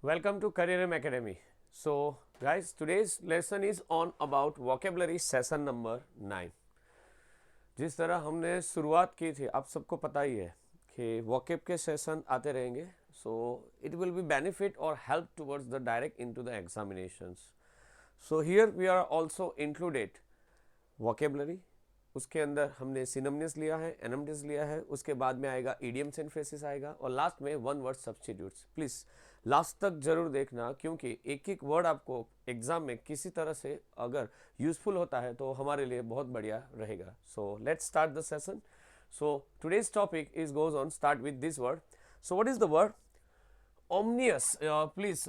Welcome to Career Academy. So, guys, today's lesson is on about vocabulary session number 9. जिस तरह हमने शुरुआत की थी आप सबको पता ही है कि वॉकेब के सेशन आते रहेंगे. So it will be benefit और help towards the direct into the examinations. So here we are also included vocabulary. उसके अंदर हमने सिनोनिम्स लिया है, एनोनिम्स लिया है, उसके बाद में आएगा इडियम्स एंड फ्रेजेस आएगा और लास्ट में one word substitutes. Please last तक जरूर देखना क्योंकि एक एक वर्ड आपको एग्जाम में किसी तरह से अगर यूजफुल होता है तो हमारे लिए बहुत बढ़िया रहेगा. So let's start the session. So today's topic is goes on start with this word. So what is the word omnious? Please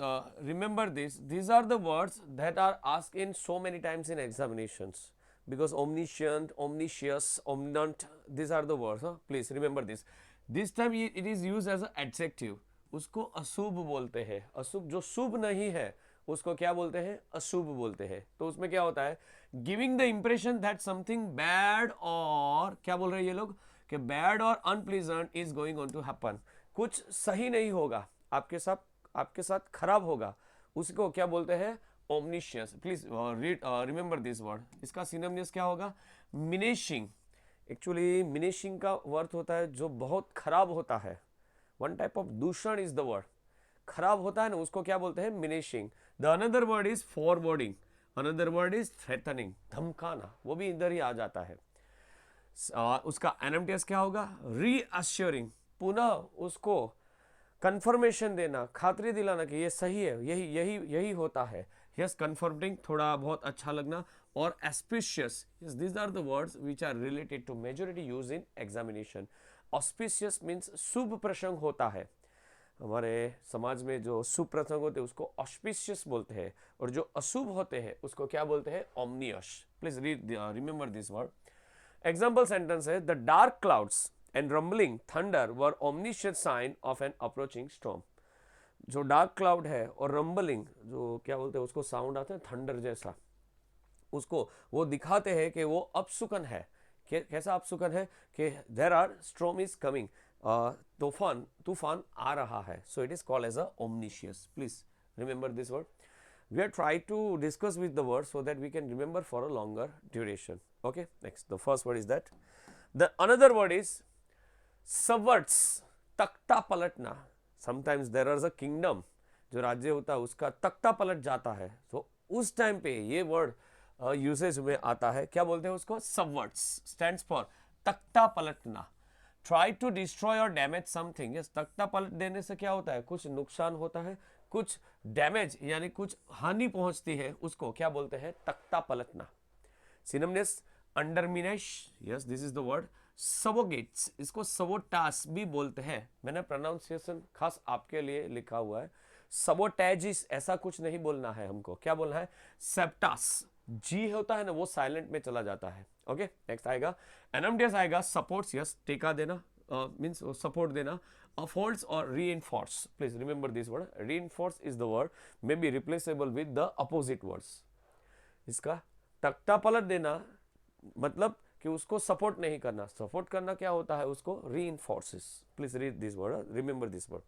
remember this. These are the words that are asked in so many times in examinations because omniscient, omniscious, omniscient, these are the words. Please remember this. This time it is used as an adjective. उसको अशुभ बोलते हैं. अशुभ जो शुभ नहीं है उसको क्या बोलते हैं? अशुभ बोलते हैं. तो उसमें क्या होता है? Giving the impression that something bad और क्या बोल रहे हैं ये लोग कि बैड और unpleasant is going on to happen. कुछ सही नहीं होगा आपके साथ खराब होगा. उसको क्या बोलते हैं? Ominous. Please read remember this word. इसका सिनोनिम्स क्या होगा? मिनेशिंग. एक्चुअली मिनेशिंग का अर्थ होता है जो बहुत खराब होता है. वन टाइप ऑफ दूषण इज द वर्ड. खराब होता है ना उसको क्या बोलते हैं? Menacing. The another word is foreboding. Another word is threatening. धमकाना वो भी इधर ही आ जाता है. उसका एनएमटीएस क्या होगा? रीअश्योरिंग. पुनः उसको कंफर्मेशन देना, खातरी दिलाना कि ये सही है, यही यही यही होता है. यस, कंफर्मिंग थोड़ा बहुत अच्छा लगना. और auspicious. Yes, these are the words which are related to majority use in examination. Auspicious means शुभ प्रसंग होता है. हमारे समाज में जो शुभ प्रसंग होते हैं उसको ऑस्पिशियस बोलते हैं और जो अशुभ होते हैं उसको क्या बोलते हैं? Ominous. Please read remember this word. Example sentence है the dark clouds and rumbling thunder were omniscient sign of an approaching storm. जो डार्क क्लाउड है और रंबलिंग जो क्या बोलते हैं उसको साउंड आता है थंडर जैसा, उसको वो दिखाते हैं कि वो अपसुकन है. कैसा अपसुकन है? कि there are storm is coming. तूफान आ रहा है. So it is called as a ominous. Please remember this word. We are trying to discuss with the word so that we can remember for a longer duration. Okay, next the first word is that. The another word is सबवर्ट्स. तख्ता पलटना. Sometimes there are a kingdom. जो राज्य होता है उसका तख्ता पलट जाता है. तो उस टाइम पे ये वर्ड यूसेज में आता है. क्या बोलते हैं उसको? सबवर्ट्स. स्टैंड्स फॉर तख्ता पलटना. ट्राई टू डिस्ट्रॉय और डैमेज समथिंग. यस, तख्ता पलट देने से क्या होता है? कुछ नुकसान होता है, कुछ डैमेज यानी कुछ हानि पहुंचती है. उसको क्या बोलते हैं? तख्ता पलटना. Synonyms undermines. Yes, this is the word. Sabotage. इसको सबोटास भी बोलते हैं. मैंने प्रोनाउंसिएशन खास आपके लिए लिखा हुआ है. सबोटैजिस ऐसा कुछ नहीं बोलना है हमको. क्या बोलना है? सेप्टास. जी होता है ना वो साइलेंट में चला जाता है. ओके, नेक्स्ट आएगा एनएमटीएस आएगा. सपोर्ट्स. यस, टेका देना मीन्स सपोर्ट देना. अफोल्ड्स और reinforce. Please remember this word. Reinforce is the word may be replaceable with the opposite words. इसका तख्ता पलट देना मतलब कि उसको सपोर्ट नहीं करना. सपोर्ट करना क्या होता है? उसको reinforces. Please read this word, remember this word.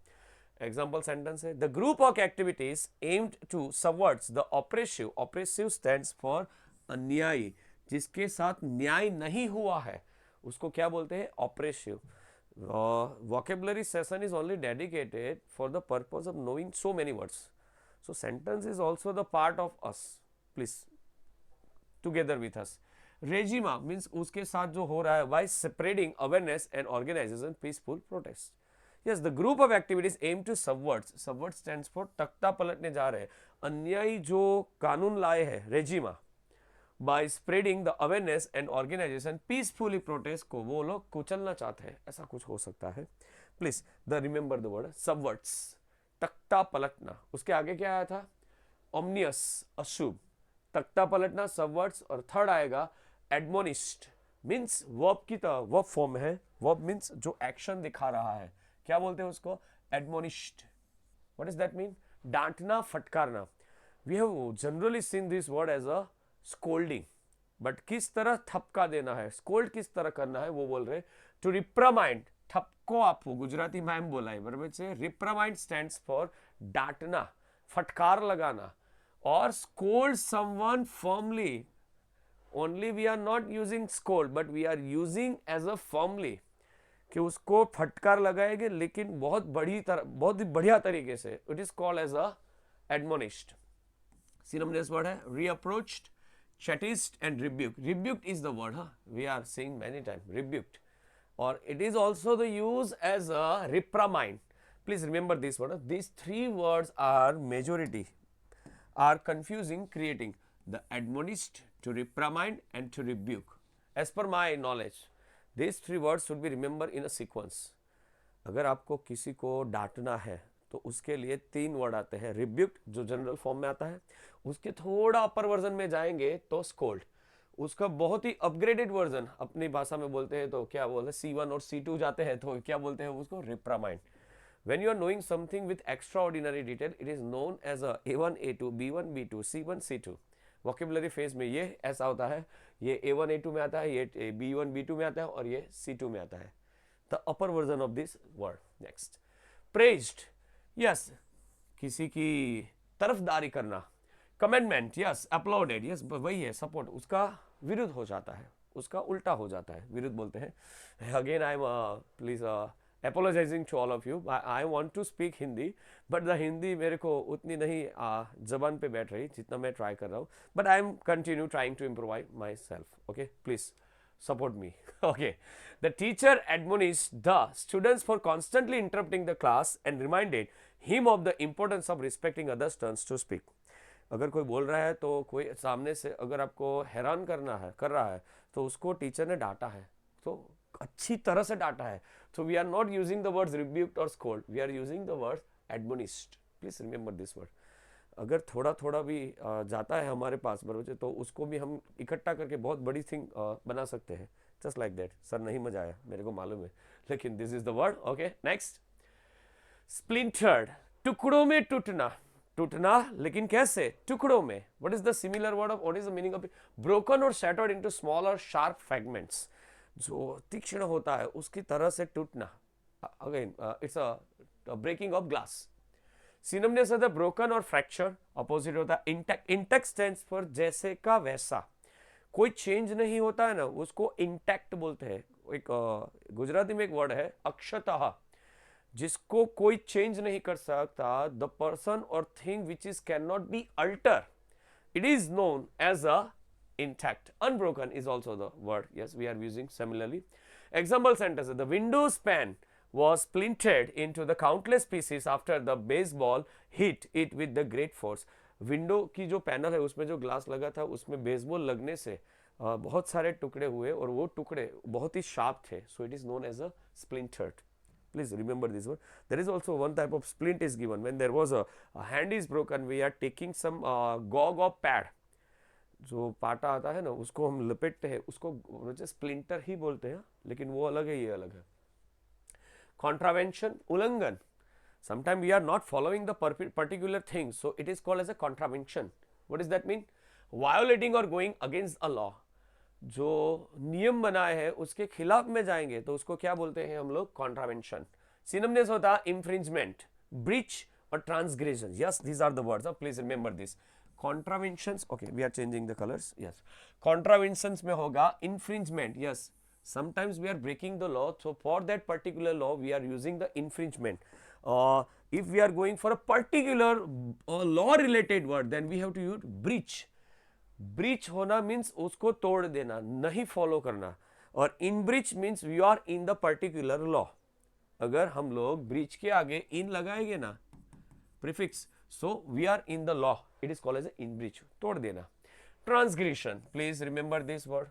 Example sentence है the group of activities aimed to subverts the oppressive. Oppressive stands for अन्यायी. जिसके साथ न्याय नहीं हुआ है उसको क्या बोलते हैं? Oppressive. vocabulary session is only dedicated for the purpose of knowing so many words. So sentence is also the part of us. Please together with us. Regime means उसके साथ जो हो रहा है. By spreading awareness and organisation peaceful protest. Yes, the group of activities aim to subverts. Subvert stands for तख्ता पलटने जा रहे हैं. अन्यायी जो कानून लाए हैं regime. By spreading the awareness and organisation peacefully protest को वो लोग कुचलना चाहते हैं. ऐसा कुछ हो सकता है. Please the remember the word subverts. तख्ता पलटना. उसके आगे क्या आया था? ओमनियस, अशुभ. तख्ता पलटना, सबवर्ट्स. और थर्ड आएगा एडमोनिस्ट. मीन्स वर्ब की तरह वर्ब फॉर्म है. वर्ब मीन्स जो एक्शन दिखा रहा है. क्या बोलते हैं उसको? Admonished. What is that mean? डांटना, फटकारना. We have generally seen this word as a scolding. But किस तरह थपका देना है, स्कोल्ड किस तरह करना है वो बोल रहे. टू रिप्रामाइंड. ठपको आपको गुजराती में बोला है बराबर से. रिप्रामाइंड स्टैंड्स फॉर डांटना, फटकार लगाना, और scold someone firmly. Only we are not using scold but we are using as a firmly, कि उसको फटकार लगाएंगे लेकिन बहुत ही बढ़िया तरीके से. It is called as a admonished. Synonymous word है reapproached, chastised and rebuked. Rebuked is the word, we are saying many times, rebuked. Or it is also the use as a reprimand. Please remember this word. These three words are majority, are confusing, creating the admonished, to reprimand and to rebuke. As per my knowledge, these three words should be remembered in a sequence. अगर आपको किसी को डांटना है तो उसके लिए 3 word आते हैं. रिब्यूक जो जनरल फॉर्म में आता है, उसके थोड़ा अपर वर्जन में जाएंगे तो स्कोल्ड, उसका बहुत ही अपग्रेडेड वर्जन अपनी भाषा में बोलते हैं तो क्या बोलते हैं, C1 और C2 जाते हैं तो क्या बोलते हैं उसको, रिप्रामाइंड. When you are knowing something with extraordinary detail, it is known as a A1, A2, B1, B2, C1, C2. Vocabulary phase में ये ऐसा होता है, ये A1, A2 में आता है, ये B1, B2 में आता है और ये C2 में आता है. The upper version of this word. Next, praised, yes, किसी की तरफदारी करना. कमेंडमेंट, यस. अपलॉडेड, यस, वही है, सपोर्ट. उसका विरुद्ध हो जाता है, उसका उल्टा हो जाता है, विरुद्ध बोलते हैं. Again I am please apologizing to all of you. I want to speak Hindi, but the Hindi मेरे को उतनी नहीं जबान पे बैठ रही जितना मैं ट्राई कर रहा हूँ. But I am continue trying to improvise myself. Okay, please support me. Okay, the teacher admonished the students for constantly interrupting the class and reminded him of the importance of respecting others' turns to speak. अगर कोई बोल रहा है तो कोई सामने से अगर आपको हैरान कर रहा है तो उसको टीचर ने डांटा है, तो अच्छी तरह से डांटा है. So we are not using the words rebuked or scold, we are using the words admonished. Please remember this word. अगर थोड़ा थोड़ा भी जाता है हमारे पास बरोबर तो उसको भी हम इकट्ठा करके बहुत बड़ी थिंग बना सकते हैं. Just like that. सर नहीं मजा आया, मेरे को मालूम है, लेकिन this is the word. Okay, next, splintered, टुकड़ों में टूटना. टूटना लेकिन कैसे, टुकड़ों में. What is the similar word of, what is the meaning of broken और shattered into smaller sharp fragments. जो तीक्ष्ण होता है उसकी तरह से टूटना. Again it's a breaking of glass. Synonyms है ब्रोकन और फ्रैक्चर. अपोजिट होता है इंटैक्ट. इंटैक्ट स्टैंड्स फॉर जैसे का वैसा. कोई चेंज नहीं होता है ना, उसको इंटैक्ट बोलते हैं. एक गुजराती में एक वर्ड है अक्षतः, जिसको कोई चेंज नहीं कर सकता. द पर्सन और thing which is can not be alter, it is known as a intact. Unbroken is also the word, yes, we are using similarly. Example sentence, the window span was splintered into the countless pieces after the baseball hit it with the great force. Window की जो panel है उसमें जो glass लगा था उसमें baseball लगने से बहुत सारे टुकड़े हुए और वो टुकड़े बहुत ही शार्प थे. So it is known as a splintered. Please remember this word. There is also one type of splint is given when there was a hand is broken, we are taking some gog of pad. जो पाटा आता है ना उसको हम लपेटते हैं, उसको splinter ही बोलते हैं, लेकिन वो अलग है, ये अलग है. कॉन्ट्रावेंशन, उल्लंघन. Sometime we are not following the particular thing, so it is called as a contravention. What is that mean, violating और गोइंग अगेंस्ट अ लॉ. जो नियम बनाए हैं उसके खिलाफ में जाएंगे तो उसको क्या बोलते हैं हम लोग, कॉन्ट्रावेंशन. सिनोनिम्स होता है इंफ्रिंजमेंट, ब्रीच और transgression. Yes, these are the words. Please remember this. Contraventions, okay, we are changing the colors. Yes, contraventions में होगा infringement. Yes, sometimes we are breaking the law, so for that particular law we are using the infringement. If we are going for a particular law related word, then we have to use breach. Breach होना means उसको तोड़ देना, नहीं follow करना. और in breach means we are in the particular law. अगर हम लोग breach के आगे in लगाएंगे ना prefix, so we are in the law, it is called as a in breach, तोड़ देना. Transgression, please remember this word.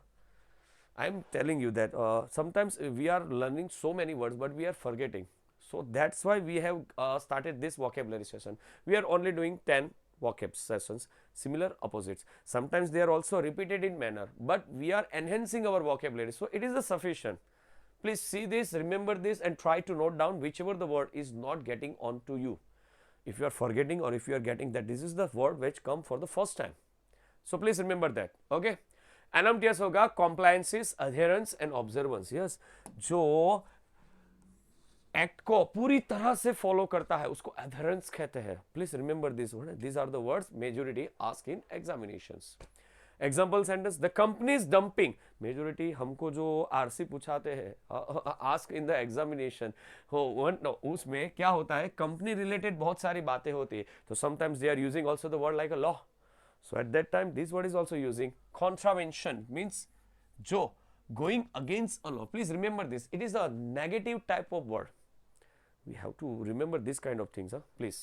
I am telling you that sometimes we are learning so many words but we are forgetting, so that's why we have started this vocabulary session. We are only doing 10 vocab sessions, similar opposites. Sometimes they are also repeated in manner, but we are enhancing our vocabulary, so it is a sufficient. Please see this, remember this and try to note down whichever the word is not getting on to you. If you are forgetting or if you are getting that this is the word which come for the first time, so please remember that. Okay, NMTS होगा compliances, adherence and observance. Yes, जो act को पूरी तरह से follow करता है उसको adherence कहते हैं. Please remember this word. These are the words majority ask in examinations. Example sentence, the company is dumping. Majority हमको जो आरसी पूछाते हैं आस्क इन द एग्जामिनेशन हो उसमें क्या होता है, कंपनी रिलेटेड बहुत सारी बातें होती है, तो sometimes they are using also the word like a law. So at that time this word is also using. Contravention means जो going against a law. Please remember this, it is a negative type of word. We have to remember this kind of things, please.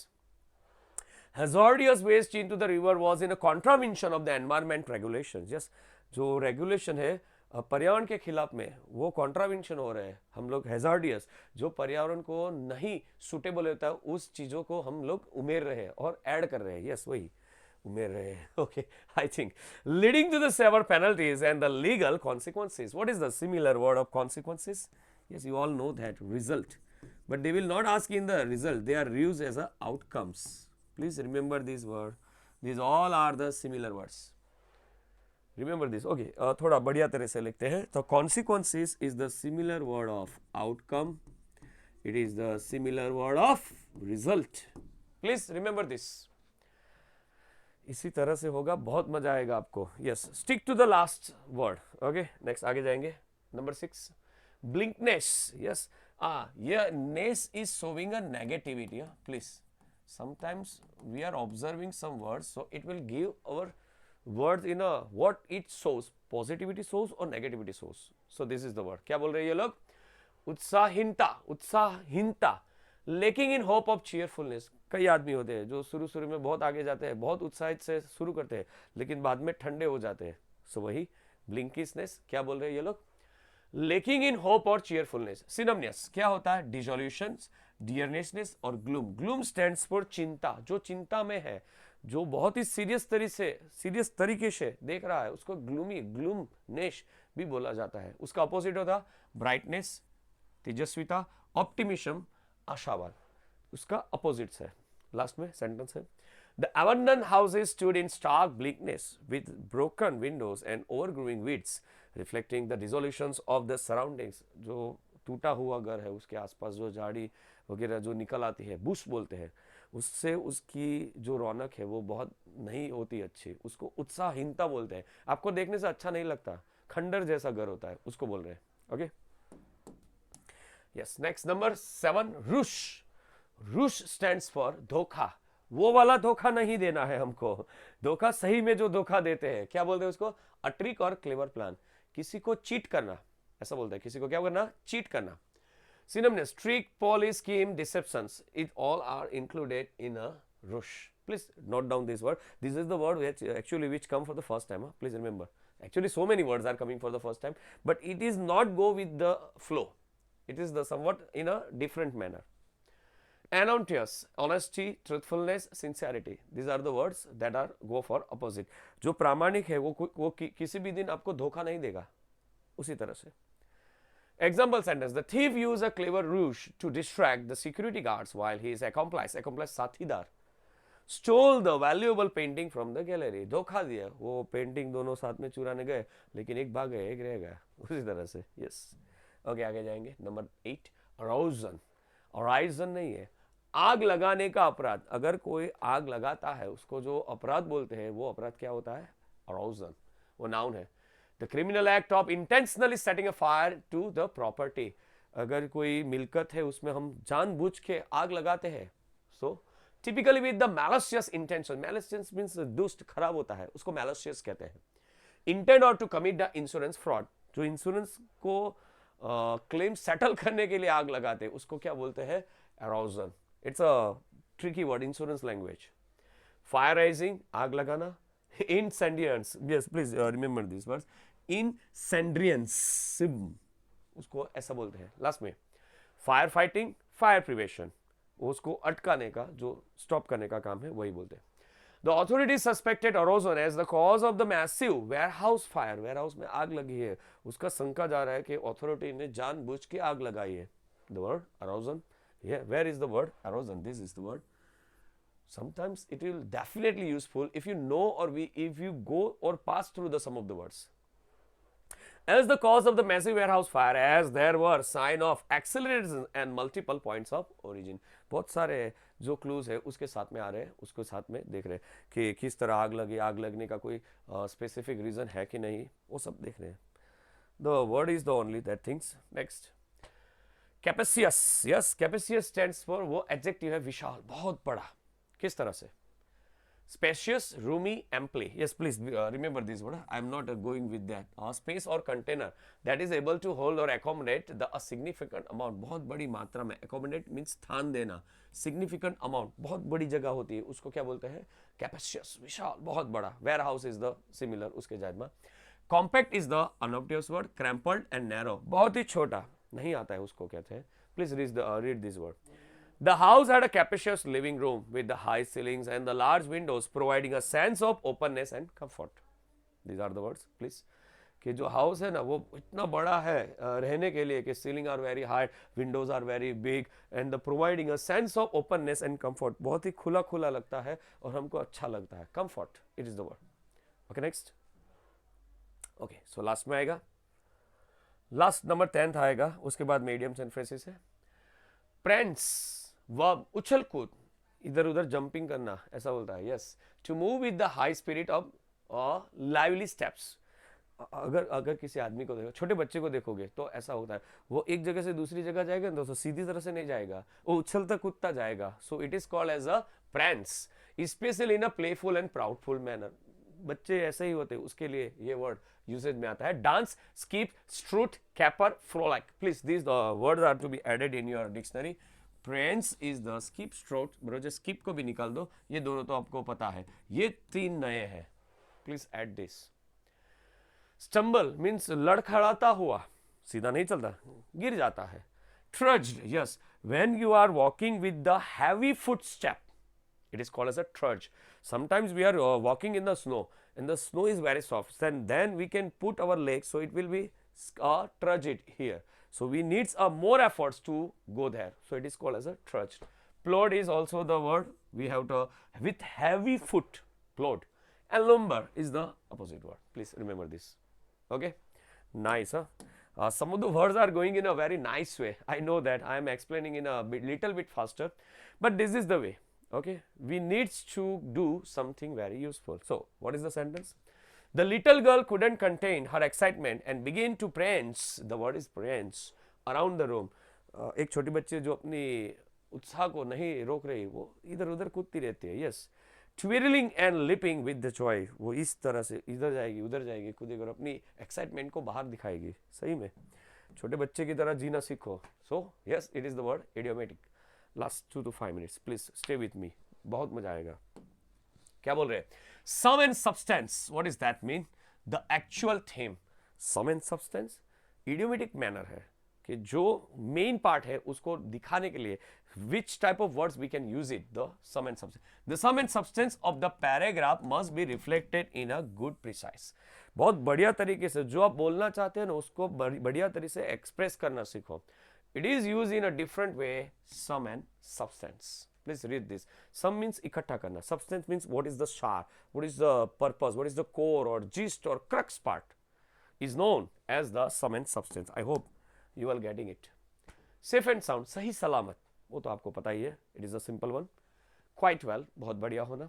Hazardous waste into the river was in a contravention of the environment regulations. Yes, जो regulation है पर्यावरण के खिलाफ में वो contravention हो रहे हैं. हम लोग हैजार्डियस जो पर्यावरण को नहीं सुटेबल होता है उस चीज़ों को हम लोग उमेर रहे हैं और ऐड कर रहे हैं. यस, वही उमेर रहे हैं. Okay, I think leading to the severe penalties and the legal consequences. What is the similar word of consequences? Yes, you all know that result, but they will not ask in the result, they are used as a outcomes. Please remember this word, these all are the similar words. Remember this. Okay, थोड़ा बढ़िया तरह से लिखते हैं. तो consequences is the similar word of outcome, it is the similar word of result. Please remember this. इसी तरह से होगा, बहुत मजा आएगा आपको. Yes, stick to the last word. Okay, next आगे जाएंगे. Number 6, blinkness. Yes, yeah, ness is showing a negativity. Please, sometimes we are observing some words, so it will give our words in a what it shows, positivity shows or negativity shows. So this is the word. क्या बोल रहे हैं ये लोग? उत्साहीनता, उत्साहीनता, lacking in hope of cheerfulness. कई आदमी होते हैं जो शुरू में बहुत आगे जाते हैं, बहुत उत्साहित से शुरू करते हैं, लेकिन बाद में ठंडे हो जाते हैं. सो वही ब्लिंकिशनेस. क्या बोल रहे हैं ये लोग? Lacking in hope और cheerfulness. Synonymous क्या होता है? Dissolution, dearness और gloom. Gloom stands for चिंता. जो चिंता में है, जो बहुत ही सीरियस तरीके से देख रहा है, उसको gloomy, gloomness भी बोला जाता है. उसका अपोजिट होता brightness, तेजस्विता, optimism, आशावाद. उसका अपोजिट है. लास्ट में सेंटेंस है, The abandoned houses stood in stark bleakness with broken windows and overgrowing weeds, reflecting the dissolutions of the surroundings. जो टूटा हुआ घर है उसके आसपास जो झाड़ी वगैरह जो निकल आती है, बुश बोलते हैं, उससे उसकी जो रौनक है वो बहुत नहीं होती अच्छी. उसको उत्साहहीनता बोलते हैं. आपको देखने से अच्छा नहीं लगता, खंडर जैसा घर होता है, उसको बोल रहे हैं. Okay, yes. Next number 7, ruse. Ruse stands for धोखा. वो वाला धोखा नहीं देना है हमको. धोखा सही में जो धोखा देते हैं, क्या बोलते हैं उसको? अ ट्रिक और क्लेवर प्लान. किसी को चीट करना, ऐसा बोलते हैं. किसी को क्या करना? चीट करना. Synonyms, trick, police, scheme, deceptions. It all are included in a rush. Please note down this word. This is the word which come for the first time. Please remember. Actually, so many words are coming for the first time, but it is not go with the flow. It is the somewhat in a different manner. Anonymous, honesty, truthfulness, sincerity. These are the words that are go for opposite. जो प्रामाणिक है वो किसी भी दिन आपको धोखा नहीं देगा. उसी तरह से. Example sentence, the thief used a clever ruse to distract the security guards while his accomplice साथीदार, stole the valuable painting from the gallery. धोखा दिया, वो पेंटिंग दोनों साथ में चुराने गए, लेकिन एक भाग गए, एक रह गया. उसी तरह से. यस. ओके, आगे जाएंगे. नंबर 8, अराउजन. अराइजन नहीं है, आग लगाने का अपराध. अगर कोई आग लगाता है उसको जो अपराध बोलते हैं, वो अपराध क्या होता है? अराउजन. वो नाउन है. The criminal act of intentionally setting a fire to the property. अगर कोई मिलकत है उसमें हम जानबूझ के आग लगाते हैं. So typically with the malicious intention. Malicious means दुष्ट, खराब होता है, उसको malicious कहते हैं. Intend or to commit the insurance fraud. जो इंश्योरेंस को क्लेम सेटल करने के लिए आग लगाते हैं उसको क्या बोलते हैं? Arousal. It's a tricky word, insurance language. Fire raising, आग लगाना. Incendiarism. Yes, please remember these words. Incendiarism, उसको ऐसा बोलते हैं. लास्ट में फायर फाइटिंग, फायर प्रिवेंशन, उसको अटकाने का, जो स्टॉप करने का काम है, वही बोलते हैं. The authorities suspected arson as the cause of the massive warehouse fire. warehouse में आग लगी है, उसका शंका जा रहा है कि अथॉरिटी ने जानबूझ के आग लगाई है. The word arson. Yeah, where is the word arson? This is the word. Sometimes it will definitely useful if you know or if you go or pass through the some of the words. As the cause of the massive warehouse fire, as there were sign of acceleration and multiple points of origin. बहुत सारे जो clues है उसके साथ में आ रहे हैं, उसको साथ में देख रहे हैं कि किस तरह आग लगी, आग लगने का कोई स्पेसिफिक रीजन है कि नहीं, वो सब देख रहे हैं. The word is the only that things. Next, capacious. Yes, capacious stands for वो adjective है विशाल, बहुत बड़ा. किस तरह से? Spacious, roomy, amply. Yes, please remember this word. I am not going with that. Space or container that is able to hold or accommodate a significant amount. बहुत बड़ी मात्रा में. Accommodate means स्थान देना. Significant amount. बहुत बड़ी जगह होती है. उसको क्या बोलते हैं? Capacious. विशाल, बहुत बड़ा. Warehouse is the similar. उसके जायद में. Compact is the unobtrusive word. Cramped and narrow. बहुत ही छोटा. नहीं आता है उसको कहते हैं. Please read this word. The house had a capacious living room with the high ceilings and the large windows providing a sense of openness and comfort. These are the words, please. कि जो house है ना वो इतना बड़ा है रहने के लिए कि ceiling are very high, windows are very big and the providing a sense of openness and comfort. बहुत ही खुला खुला लगता है और हमको अच्छा लगता है. Comfort, it is the word. Okay, next. Okay, so last में आएगा, लास्ट नंबर 10th आएगा, उसके बाद मीडियम्स एंड फ्रेसेस है. प्रेंट्स वर्ब, उछल कूद, इधर उधर जंपिंग करना, ऐसा बोलता है. Yes, to move with the high spirit of lively steps. अगर किसी आदमी को देखो, छोटे बच्चे को देखोगे तो ऐसा होता है, वो एक जगह से दूसरी जगह जाएगा ना, तो सीधी तरह से नहीं जाएगा, वो उछलता कूदता जाएगा. So it is called as a prance, especially in a playful and proudful manner. बच्चे ऐसे ही होते हैं, उसके लिए ये वर्ड यूसेज में आता है. Dance, skip, strut, caper, frolic. Please this words are to be added in your dictionary. Prance is the skip, strut, ब्रोजे स्कीप को भी निकाल दो, ये दोनों तो आपको पता है. ये 3 नए हैं, please add this. Stumble means लड़खड़ाता हुआ, सीधा नहीं चलता, गिर जाता है. Trudged, yes, when you are walking with the heavy footstep, it is called as a trudge. Sometimes we are walking in the snow and the snow is very soft, then we can put our legs, so it will be trudge it here. So we needs more efforts to go there, so it is called as a trudge. Plod is also the word we have to with heavy foot, plod, and lumber is the opposite word. Please remember this. Okay, nice, huh? Some of the words are going in a very nice way. I know that I am explaining in a little bit faster, but this is the way. Okay, we needs to do something very useful. So what is the sentence? The little girl couldn't contain her excitement and began to prance, the word is prance, around the room. एक छोटी बच्ची जो अपनी उत्साह को नहीं रोक रही, वो इधर उधर कूदती रहती है. Yes, twirling and leaping with the joy. वो इस तरह से इधर जाएगी उधर जाएगी कूदेगी और अपनी एक्साइटमेंट को बाहर दिखाएगी. सही में छोटे बच्चे की तरह जीना सीखो. So yes, it is the word idiomatic. Last 2 to 5 minutes, please stay with me, बहुत मजा आएगा. क्या बोल रहे हैं? Sum and substance, what does that mean? The actual theme. Sum and substance idiomatic manner है कि जो मेन पार्ट है उसको दिखाने के लिए which type of words we can use it, the sum and substance. The sum and substance of the paragraph must be reflected in a good precise. बहुत बढ़िया तरीके से जो आप बोलना चाहते हैं ना उसको बढ़िया तरीके से एक्सप्रेस करना सीखो. It is used in a different way, sum and substance. Please read this. Sum means इकट्ठा करना. Substance means what is the char, what is the purpose, what is the core or gist or crux part is known as the sum and substance. I hope you are getting it. Safe and sound, सही सलामत, वो तो आपको पता ही है. It is a simple one. Quite well, बहुत बढ़िया होना.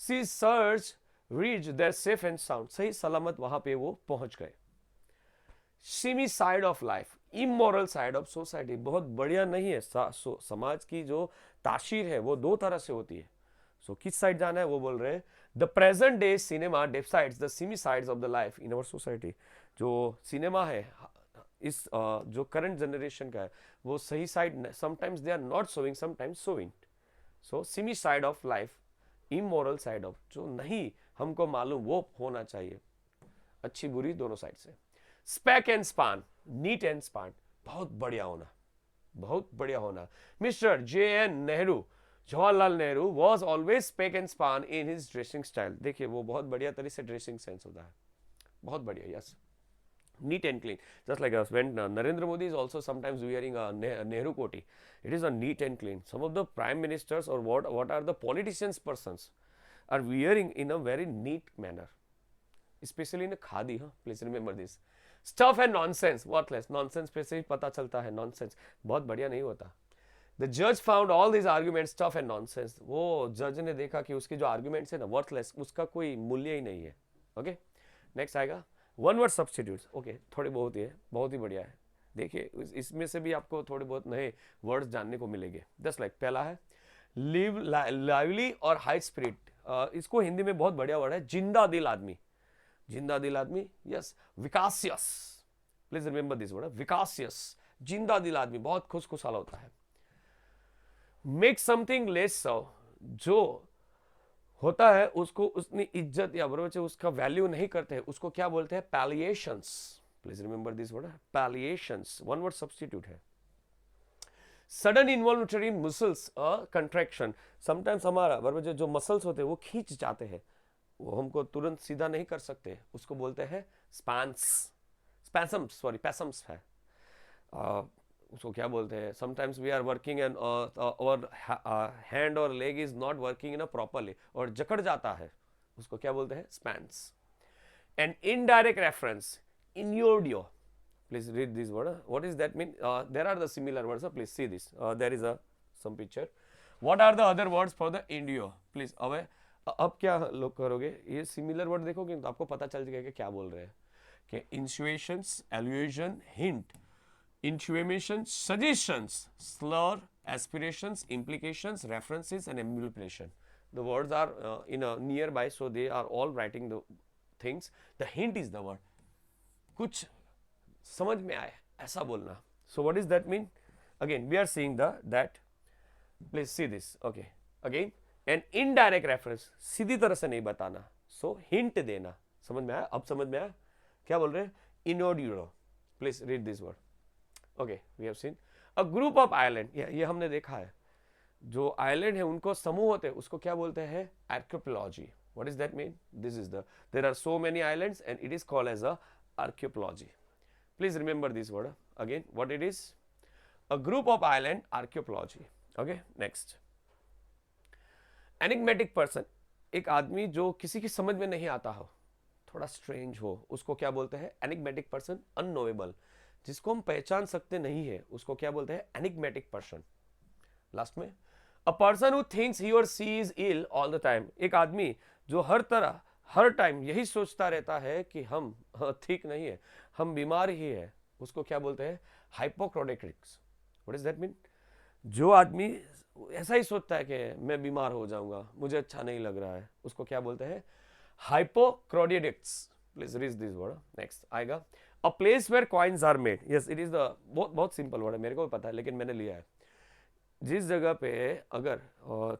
She searched, reached their safe and sound. सही सलामत वहाँ पे वो पहुँच गए. Shimmy side of life, immoral side of society. बहुत बढ़िया नहीं है. समाज की जो ताशीर है वो 2 तरह से होती है. सो किस साइड जाना है वो बोल रहे हैं. The present day cinema decides the seamy sides of the life in our society. जो सिनेमा है इस जो करंट जनरेशन का है वो सही side sometimes they are not showing, sometimes showing. So seamy side of life, immoral side of, जो नहीं हमको मालूम वो होना चाहिए. अच्छी बुरी दोनों साइड से. Spick and span, neat and span, बहुत बढ़िया होना, बहुत बढ़िया होना. Mister JN Nehru, Jawaharlal Nehru was always spick and span in his dressing style. देखिए वो बहुत बढ़िया तरीके से ड्रेसिंग सेंस होता है, बहुत बढ़िया. Yes, neat and clean, just like us. When Narendra Modi is also sometimes wearing a Nehru koti, it is a neat and clean. Some of the prime ministers or what are the politicians persons are wearing in a very neat manner, especially in a khadi. Please remember this. Stuff and nonsense, worthless, nonsense पे से ही पता चलता है, nonsense बहुत बढ़िया नहीं होता। The जज found all this arguments tough and nonsense, वो जज ने देखा कि उसके जो आर्ग्यूमेंट्स है ना वर्थलेस, उसका कोई मूल्य ही नहीं है। ओके, नेक्स्ट आएगा वन वर्ड सब्स्टिट्यूट्स। ओके, थोड़े बहुत ही है, बहुत ही बढ़िया है। देखिए इसमें से भी आपको थोड़े बहुत नए वर्ड्स जानने को मिलेंगे। जस्ट लाइक पहला है लिव, लाइवली और हाई स्पिरिट। इसको हिंदी में बहुत बढ़िया वर्ड है, जिंदा दिल आदमी, जिंदा दिल आदमी, yes. Vivacious, please remember this word, vivacious, जिंदा दिल आदमी बहुत खुशखुशाल होता है। मेक समथिंग लेस सो, जो होता है उसको उसने इज्जत या बरोबर उसका वैल्यू नहीं करते हैं, उसको क्या बोलते हैं? Palpitations. Please remember this word, palpitations, one word substitute है। Sudden involuntary muscles contraction, sometimes हमारा बरोबर जो मसल्स होते हैं वो खींच जाते हैं, वो हमको तुरंत सीधा नहीं कर सकते, उसको बोलते हैं स्पैंस, स्पैसम्स, सॉरी पैसम्स है। उसको क्या बोलते हैं? Sometimes we are working and और हैंड और leg is not working in a properly, और जकड़ जाता है, उसको क्या बोलते हैं? Spasms. And indirect reference, innuendo, please read this word. What does that mean? There are the similar words. Please see this. There is some picture. What are the other words for the indio? Please. अब क्या लोग करोगे, ये similar word देखोगे तो आपको पता चल जाएगा कि क्या बोल रहे हैं। कि insinuations, allusion, hint, intimation, suggestions, slur, aspirations, implications, references and manipulation. The words are in a nearby, so they are all writing the things. The hint is the word. कुछ समझ में आए ऐसा बोलना। So what is that mean? Again we are seeing the that, please see this. Okay, again an indirect reference, सीधी तरह से नहीं बताना, सो हिंट देना। समझ में आया? अब समझ में आया क्या बोल रहे हैं? Innuendo, please read this word. Okay, we have seen a group of island, ये हमने देखा है, जो आइलैंड है उनको समूह होते हैं, उसको क्या बोलते हैं? Archipelago. What is that mean? This is the, there are so many islands and it is called as a archipelago. Please remember this word again, what it is? A group of island, archaeology. Okay, next. Enigmatic person, एक आदमी जो किसी की समझ में नहीं आता हो, थोड़ा स्ट्रेंज हो, उसको क्या बोलते हैं? Enigmatic person. अननोएबल, जिसको हम पहचान सकते नहीं है, उसको क्या बोलते हैं? Enigmatic person. लास्ट में, a person who thinks he or she is ill all the time, एक आदमी जो हर तरह हर टाइम यही सोचता रहता है कि हम ठीक नहीं है, हम बीमार ही है, उसको क्या बोलते हैं? Hypochondriacs. What is that mean? जो आदमी ऐसा ही सोचता है कि मैं बीमार हो जाऊंगा, मुझे अच्छा नहीं लग रहा है, उसको क्या बोलते हैं? Hypochondriacs. Please read this word. Next आएगा a place where coins are made. Yes, it is the, बहुत सिंपल वर्ड है, मेरे को भी पता है लेकिन मैंने लिया है। जिस जगह पे अगर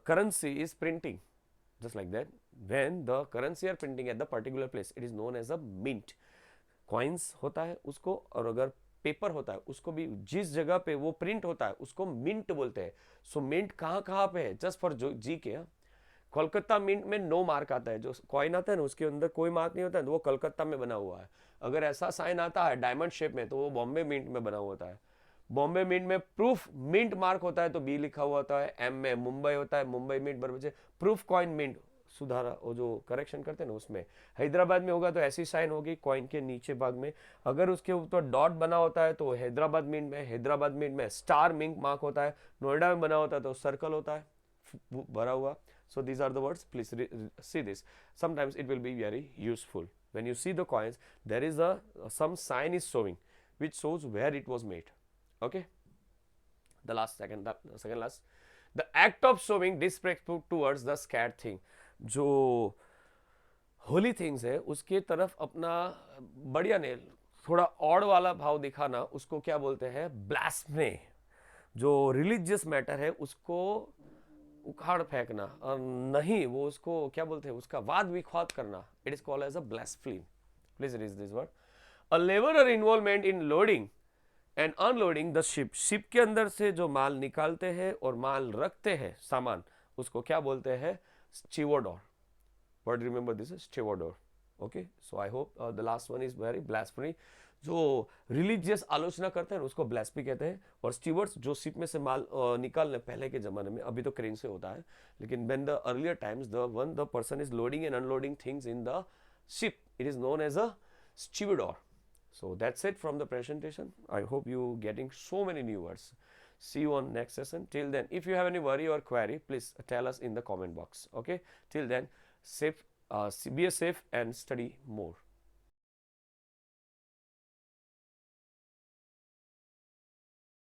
currency is printing, just like that, when the currency are printing at the particular place, it is known as a mint. coins होता है उसको, और अगर पेपर होता है उसको भी, जिस जगह पे वो प्रिंट होता है उसको मिंट बोलते हैं। सो मिंट कहाँ पे है? जस्ट फॉर जो जी के, कोलकाता मिंट में नो मार्क आता है, जो कॉइन आता है ना उसके अंदर कोई मार्क नहीं होता है, तो वो कलकत्ता में बना हुआ है। अगर ऐसा साइन आता है डायमंड शेप में, तो वो बॉम्बे मिंट में बना हुआ होता है। बॉम्बे मिंट में प्रूफ मिंट मार्क होता है तो बी लिखा हुआ होता है, एम में मुंबई होता है, मुंबई मिंट बराबर प्रूफ कॉइन मिंट, सुधारा वो जो करेक्शन करते हैं ना उसमें। हैदराबाद में होगा तो ऐसी साइन होगी कॉइन के नीचे भाग में, अगर उसके ऊपर डॉट बना होता है तो हैदराबाद मिंट में, हैदराबाद मिंट में स्टार मिंट मार्क होता है, नोएडा में बना होता है तो सर्कल होता है भरा हुआ। So these are the words, please see this. Sometimes it will be very useful. When you see the coins, there is some sign is showing, which shows where it was made. Okay. The second last. The act of showing disrespect towards the scared thing. जो Holi things है उसके तरफ अपना बढ़िया ने थोड़ा odd वाला भाव दिखाना, उसको क्या बोलते हैं? ब्लास्फेमी। जो रिलीजियस मैटर है उसको उखाड़ फेंकना, और नहीं वो उसको क्या बोलते हैं? उसका वाद विवाद करना, it is called as a blasphemy. Please read this word. A labourer involvement in loading and unloading the ship, ship के अंदर से जो माल निकालते हैं और माल रखते हैं सामान, उसको क्या बोलते हैं? Stevedore. But remember this is stevedore. Okay, so I hope the last one is very blasphemy. जो रिलीजियस आलोचना करते हैं उसको ब्लास्फेमी कहते हैं, और स्टीवर्ड्स जो शिप में से माल निकालने, पहले के जमाने में, अभी तो क्रेन से होता है, लेकिन when the earlier times the person is loading and unloading things in the ship, it is known as a stevedore. So that's it from the presentation. I hope you getting so many new words. See you on next session. Till then, if you have any worry or query, please tell us in the comment box. Okay. Till then, be safe and study more.